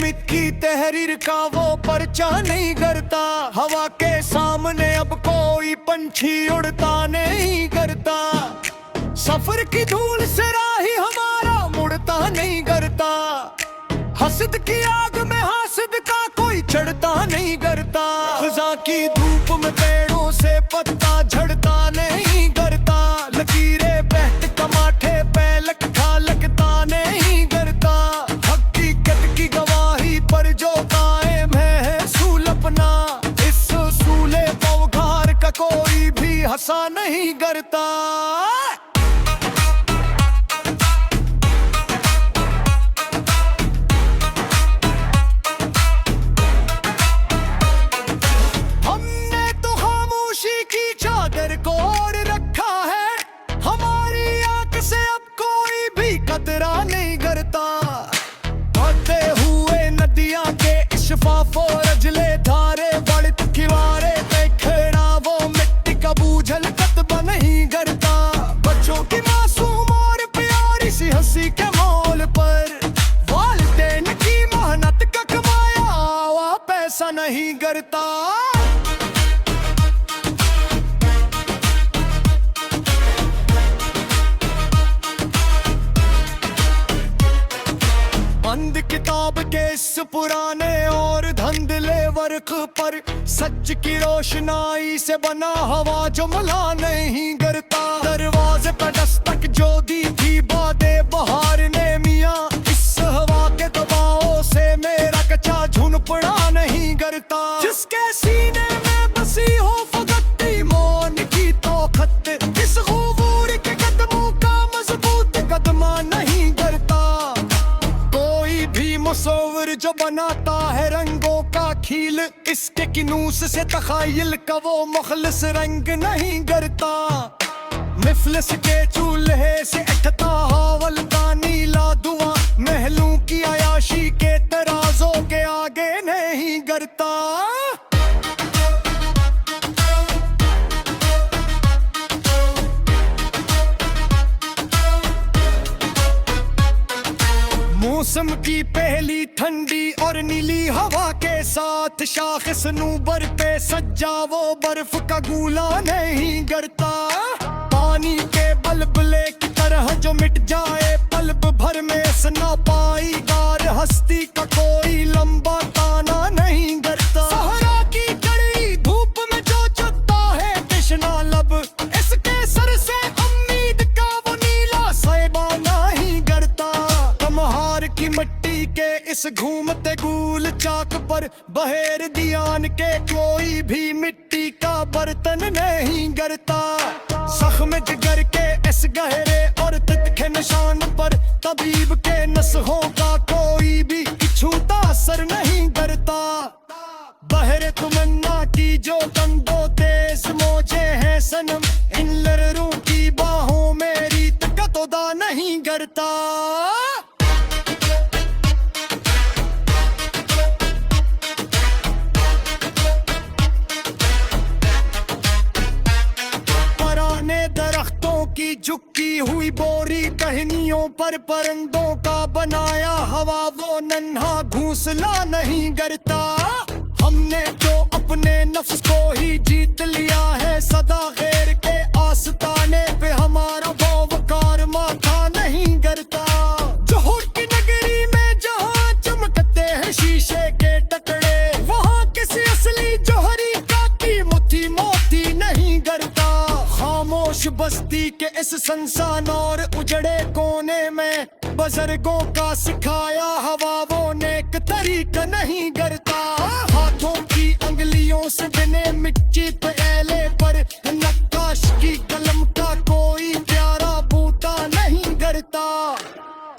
लिखी तहरीर का वो पर्चा नहीं करता। हवा के सामने अब कोई पंछी उड़ता नहीं करता। सफर की धूल से राही हमारा मुड़ता नहीं करता। हसद की आग में हासद का कोई चढ़ता नहीं करता। खजा की धूप में पेड़ों से पत्ता झड़ता नहीं करता। लकीरें बहत कमाठे पे लखा लगता नहीं करता। हकीकत की गवाही पर जो कायम है सूल अपना, इस सूले पवघार का कोई भी हंसा नहीं करता। खतरा नहीं करता। बहते हुए नदियां के इशफाफो रजले धारे बढ़त किवारे देखना वो मिट्टी का बूझल कतबा नहीं करता। बच्चों की मासूम और प्यारी सी हंसी के मोल पर वालिदैन की मेहनत का कमाया हुआ पैसा नहीं करता। बंद किताब के इस पुराने और धंधले वर्क पर सच की रोशनाई से बना हवा जो मुला नहीं करता। दरवाजे पर दस्तक जो दी थी बादे बहार ने मियाँ, इस हवा के दबाव से मेरा कच्चा झुनपड़ा नहीं करता। जिसके सीने में बसी हो फगत्ती मौन की तोखत, इस गुरूर के कदमों का मजबूत कदमा नहीं करता। मुसव्विर जो बनाता है रंगों का खील, इसके किनूस से तखायल का वो मुखलिस रंग नहीं करता। मिफलिस के चूल्हे से उठता हावल का नीला धुआं, महलों की आयाशी के तराजों के आगे नहीं करता। मौसम की पहली ठंडी और नीली हवा के साथ शाखस नूबर पे सज्जा वो बर्फ का गोला नहीं करता। पानी के बलबले की तरह जो मिट जाए पलब भर में सना पाई गार, हस्ती का कोई लंबा ताना नहीं करता। सहरा की कड़ी धूप में जो चुभता है कृष्णा लब, इसके सर से उम्मीद का वो नीला साइबा नहीं करता। कमहार की मिट्टी के इस घूमते गूल चाक पर बहेर दियान के कोई भी मिट्टी का बर्तन नहीं करता। जख्म जिगर के इस गहरे और तिखे निशान पर तबीब के नस्खों का कोई भी छूता असर नहीं करता। बहरे तमन्ना की जो कंधों तेज मौजे हैं सनम, इन लहरों की बाहों मेरी तकतोदा नहीं करता। की झुकी हुई बोरी टहनियों पर परिंदों का बनाया हवा वो नन्हा घोंसला नहीं करता। हमने जो अपने नफ्स को ही जीत लिया है सदा गैर के आस्ताने पे हमारा वो वकार माथा नहीं करता। जोहर की नगरी में जहाँ चमकते हैं शीशे के टकड़े, वहाँ किसी असली जोहरी का कीमती मोती नहीं करता। खामोश बस्ती के इस संसान और उजड़े कोने में बुजुर्गों का सिखाया हवा वो नेक तरीका नहीं करता। हाथों की अंगलियों से बने मिट्टी पे एले पर नक्काश की कलम का कोई प्यारा बूटा नहीं करता।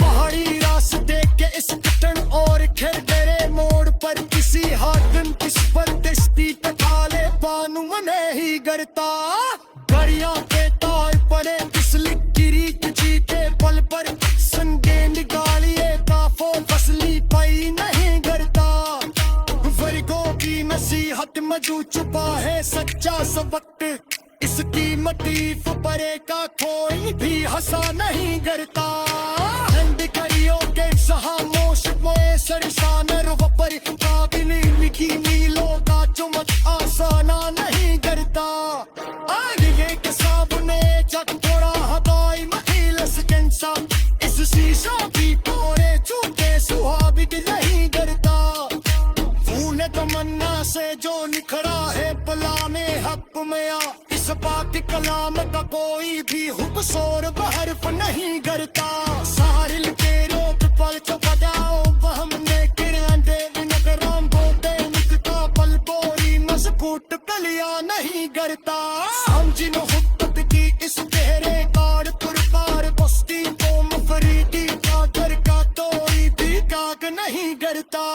पहाड़ी रास्ते के इस कटन और खिरदरे मोड़ पर किसी हाथन किस पर दस्ती तकाले पानू नहीं करता। गरिया के ताल पड़े इस लिक्किरी किसी के पल पर संगे निकालिए काफो फसली पाई नहीं करता। वर्गों की नसीहत मजू छुपा है सच्चा सबक, इसकी मटीफ परे का कोई भी हंसा नहीं करता। ठंड करियों के खामोश में सरसानर वपर काबिनी लिखी नीलों का चुमक आसाना नहीं करता आगे के सामने चक थोड़ा हवाई मखीलस कैंसा इस शीशा भी तोड़े चूके सुहाबिक नहीं करता फूल तमन्ना से जो निखरा है पला में हक में आ इस पाक कलाम का कोई भी हुबसोर बहरफ नहीं करता साहिल के रोक पल तो बजाओ हमने किरंदे नगराम बोते निकता पल बोरी मजबूत कलिया नहीं करता हम जिन हुक्कत की इस तेरे कार पुरकार बस्ती को मफरीदी का घर का तोड़ी भी काग नहीं करता